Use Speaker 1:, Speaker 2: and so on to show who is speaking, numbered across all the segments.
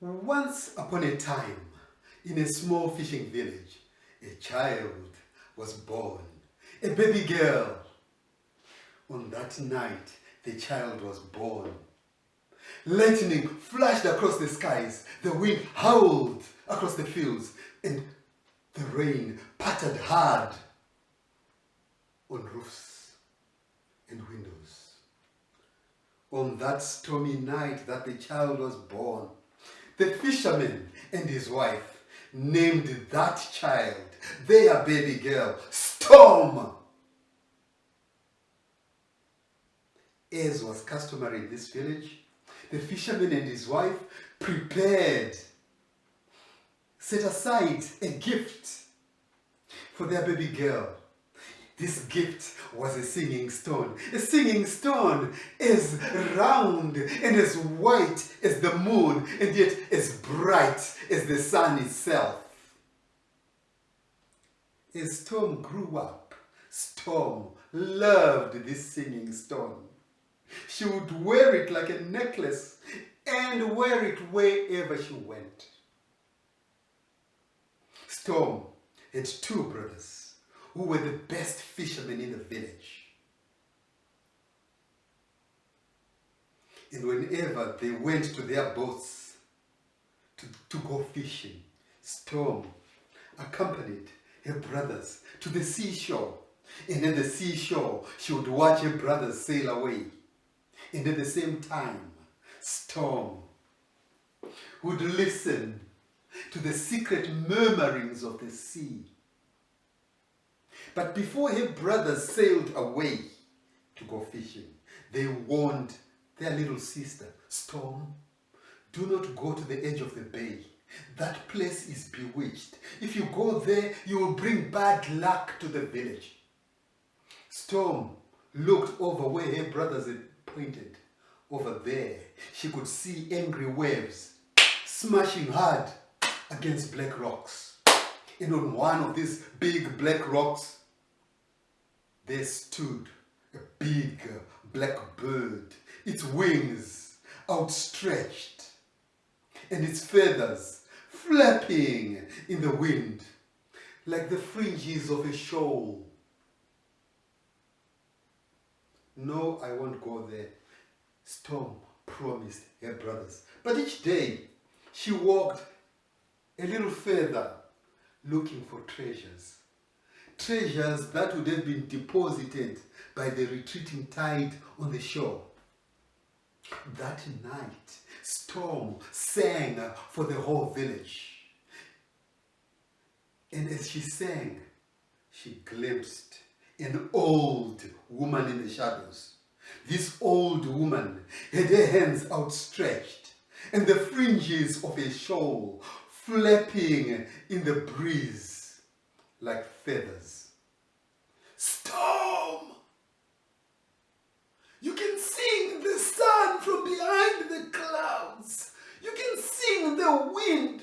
Speaker 1: Once upon a time, in a small fishing village, a child was born, a baby girl. On that night, the child was born. Lightning flashed across the skies, the wind howled across the fields, and the rain pattered hard on roofs and windows. On that stormy night that the child was born, the fisherman and his wife named that child, their baby girl, Storm. As was customary in this village, the fisherman and his wife set aside a gift for their baby girl. This gift was a singing stone as round and as white as the moon, and yet as bright as the sun itself. As Storm grew up, Storm loved this singing stone. She would wear it like a necklace and wear it wherever she went. Storm had two brothers who were the best fishermen in the village. And whenever they went to their boats to go fishing, Storm accompanied her brothers to the seashore. And at the seashore, she would watch her brothers sail away. And at the same time, Storm would listen to the secret murmurings of the sea. But before her brothers sailed away to go fishing, they warned their little sister, Storm, do not go to the edge of the bay. That place is bewitched. If you go there, you will bring bad luck to the village. Storm looked over where her brothers had pointed. Over there, she could see angry waves smashing hard against black rocks. And on one of these big black rocks, there stood a big black bird, its wings outstretched and its feathers flapping in the wind like the fringes of a shawl. No, I won't go there, Storm promised her brothers. But each day she walked a little further looking for treasures. Treasures that would have been deposited by the retreating tide on the shore. That night, Storm sang for the whole village. And as she sang, she glimpsed an old woman in the shadows. This old woman had her hands outstretched and the fringes of a shawl flapping in the breeze like feathers. Storm! You can sing the sun from behind the clouds. You can sing the wind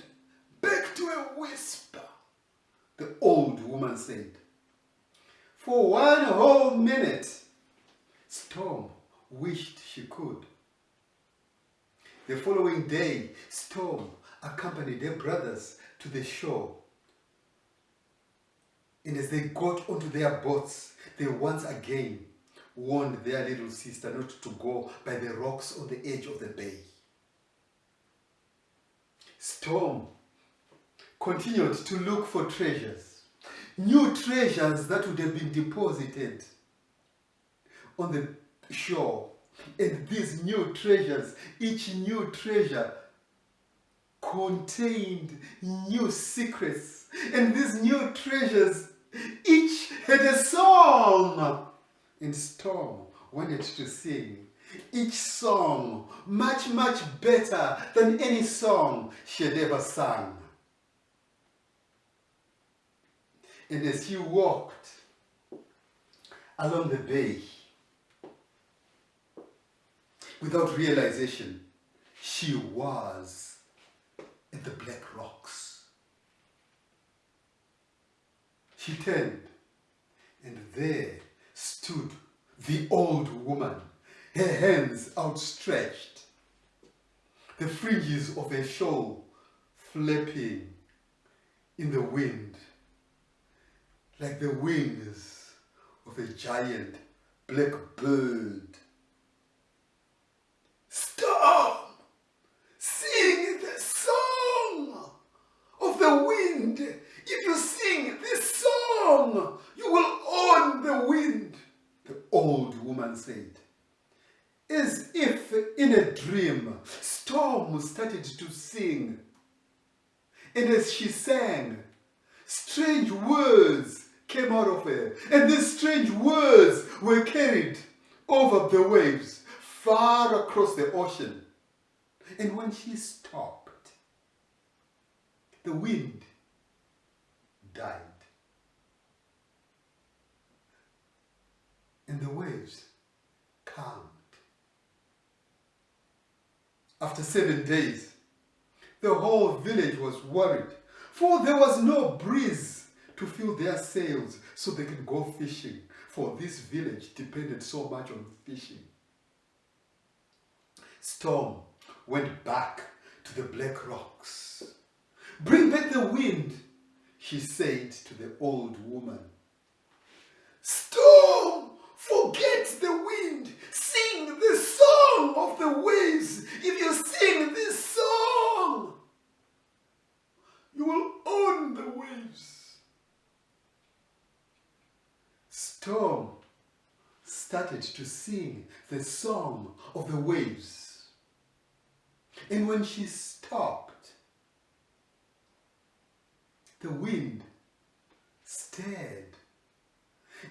Speaker 1: back to a whisper, the old woman said. For one whole minute, Storm wished she could. The following day, Storm accompanied her brothers to the shore. And as they got onto their boats, they once again warned their little sister not to go by the rocks on the edge of the bay. Storm continued to look for treasures, new treasures that would have been deposited on the shore. And these new treasures, each new treasure contained new secrets. And these new treasures each had a song. And Storm wanted to sing each song much, much better than any song she had ever sung. And as she walked along the bay, without realization, she was at the black rocks. She turned, and there stood the old woman, her hands outstretched. the fringes of a shawl flapping in the wind, like the wings of a giant black bird. Storm, sing the song of the wind. If you sing this song, you will own the wind, the old woman said. As if in a dream, Storm started to sing. And as she sang, strange words came out of her. And these strange words were carried over the waves, far across the ocean. And when she stopped, the wind died. And the waves calmed. After 7 days, the whole village was worried, for there was no breeze to fill their sails so they could go fishing, for this village depended so much on fishing. Storm went back to the black rocks. Bring back the wind, she said to the old woman. Storm, forget the wind. Sing the song of the waves. If you sing this song, you will own the waves. Storm started to sing the song of the waves. And when she stopped, the wind stirred,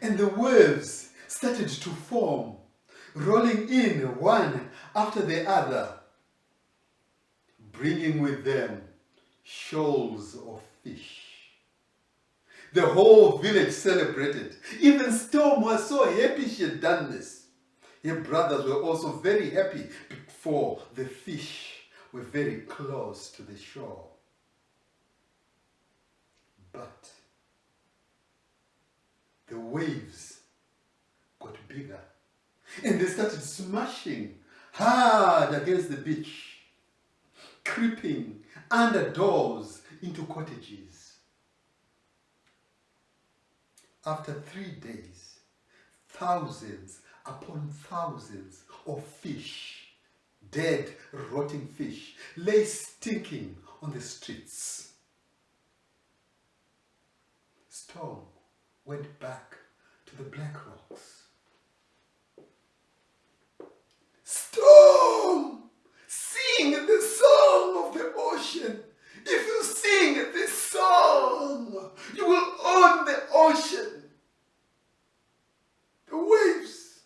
Speaker 1: and the waves started to form, rolling in one after the other, bringing with them shoals of fish. The whole village celebrated. Even Storm was so happy she had done this. Her brothers were also very happy, for the fish were very close to the shore. But the waves got bigger, and they started smashing hard against the beach, creeping under doors into cottages. After 3 days, thousands upon thousands of fish, dead, rotting fish, lay stinking on the streets. Storm went back to the black rocks. Storm, sing the song of the ocean. If you sing this song, you will own the ocean, the waves,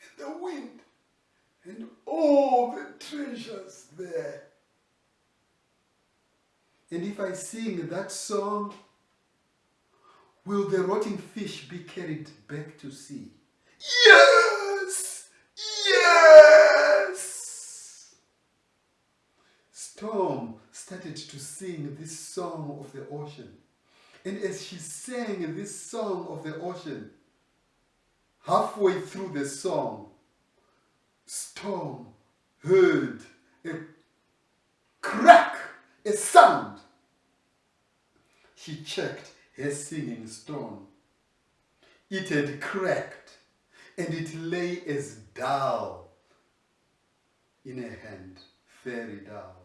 Speaker 1: and the wind, and all the treasures there. And if I sing that song, will the rotting fish be carried back to sea? Yes! Yes! Storm started to sing this song of the ocean. And as she sang this song of the ocean, halfway through the song, Storm heard a crack, a sound. She checked her singing stone. It had cracked, and it lay as dull in her hand, very dull.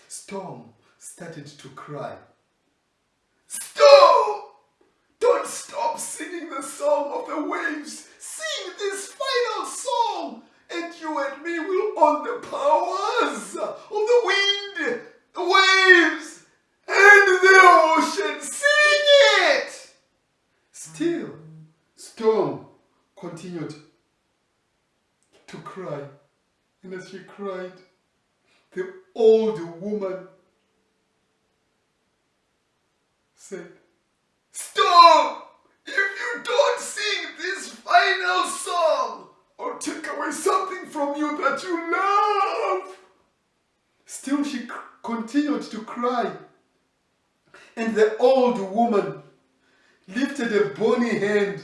Speaker 1: Storm started to cry. Storm! Don't stop singing the song of the waves. Sing this final song, and you and me will own the powers of the wind, the waves, and the ocean. Sing it! Still, Storm continued to cry. And as she cried, the old woman said, Storm! If you don't sing this final song, I'll take away something from you that you love. Still she continued to cry. And the old woman lifted a bony hand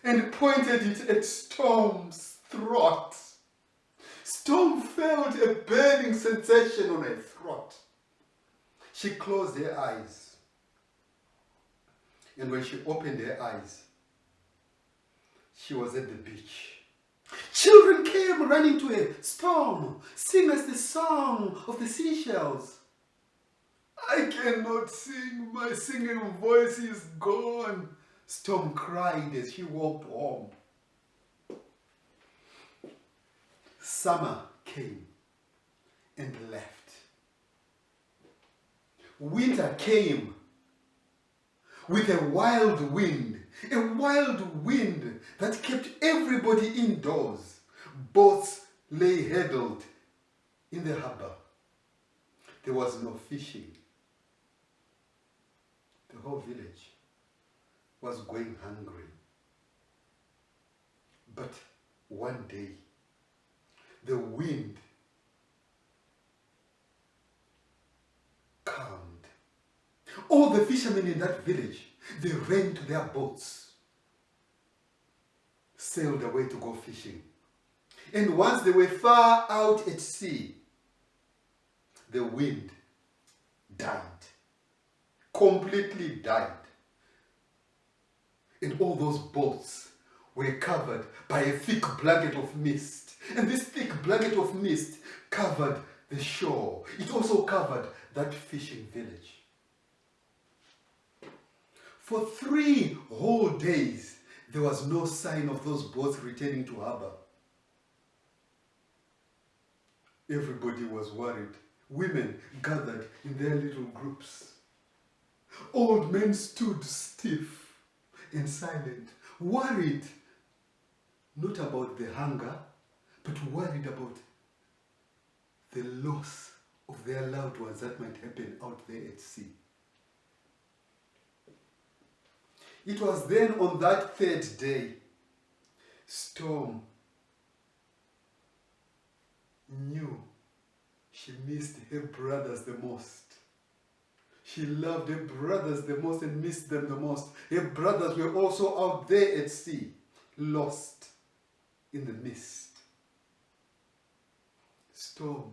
Speaker 1: and pointed it at Storm's throat. Storm felt a burning sensation on her throat. She closed her eyes. And when she opened her eyes, she was at the beach. Children came running to her. Storm, sing us the song of the seashells. I cannot sing. My singing voice is gone. Storm cried as she walked home. Summer came and left. Winter came with a wild wind that kept everybody indoors. Boats lay huddled in the harbor. There was no fishing. The whole village was going hungry. But one day, the wind calmed. All the fishermen in that village, they ran to their boats, sailed away to go fishing. And once they were far out at sea, the wind died, completely died. And all those boats were covered by a thick blanket of mist. And this thick blanket of mist covered the shore. It also covered that fishing village. For 3 whole days, there was no sign of those boats returning to harbor. Everybody was worried. Women gathered in their little groups. Old men stood stiff and silent, worried, not about the hunger, but worried about the loss of their loved ones that might happen out there at sea. It was then on that 3rd day, Storm knew she missed her brothers the most. She loved her brothers the most and missed them the most. Her brothers were also out there at sea, lost in the mist. Storm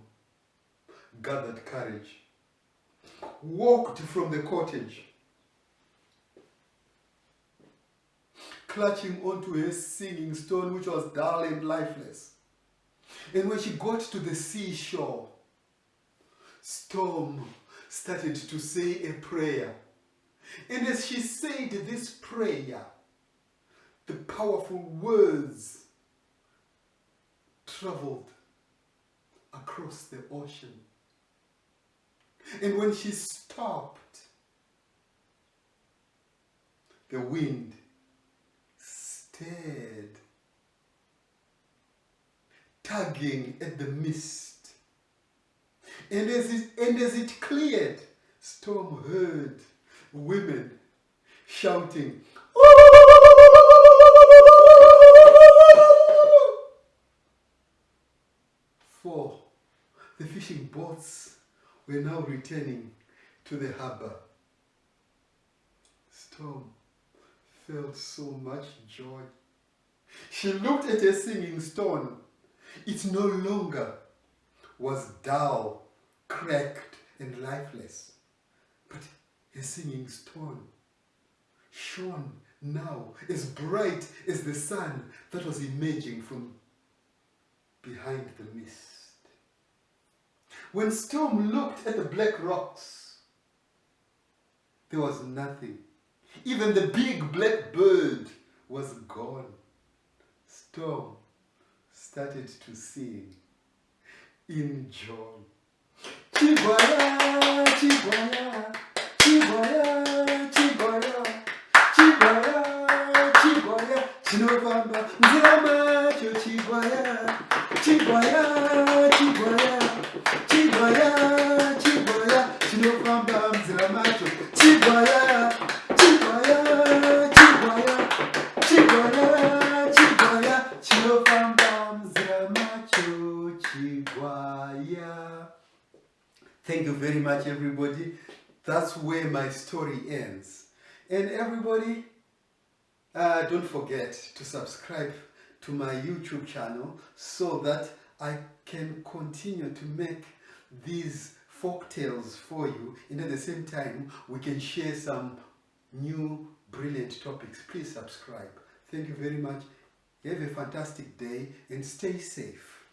Speaker 1: gathered courage, walked from the cottage, clutching onto her singing stone, which was dull and lifeless. And when she got to the seashore, Storm started to say a prayer. And as she said this prayer, the powerful words traveled across the ocean. And when she stopped, the wind stirred, tugging at the mist. And as it cleared, Storm heard women shouting, for the fishing boats were now returning to the harbor. Storm felt so much joy. She looked at her singing stone. It no longer was dull, cracked, and lifeless, but her singing stone shone now as bright as the sun that was emerging from behind the mist. When Storm looked at the black rocks, there was nothing. Even the big black bird was gone. Storm started to sing in joy. Chibwaya, chibwaya, chibwaya, chibwaya, chibwaya, chibwaya, chinobamba nzira macho chibwaya, chibwaya, chibwaya, chibwaya, chibwaya, chinobamba nzira macho chibwaya, chibwaya, chibwaya, chibwaya, chibwaya, chinobamba nzira macho chibwaya. Thank you very much, everybody. That's where my story ends. And everybody, don't forget to subscribe to my YouTube channel so that I can continue to make these folk tales for you, and at the same time we can share some new brilliant topics. Please subscribe. Thank you very much. Have a fantastic day and stay safe.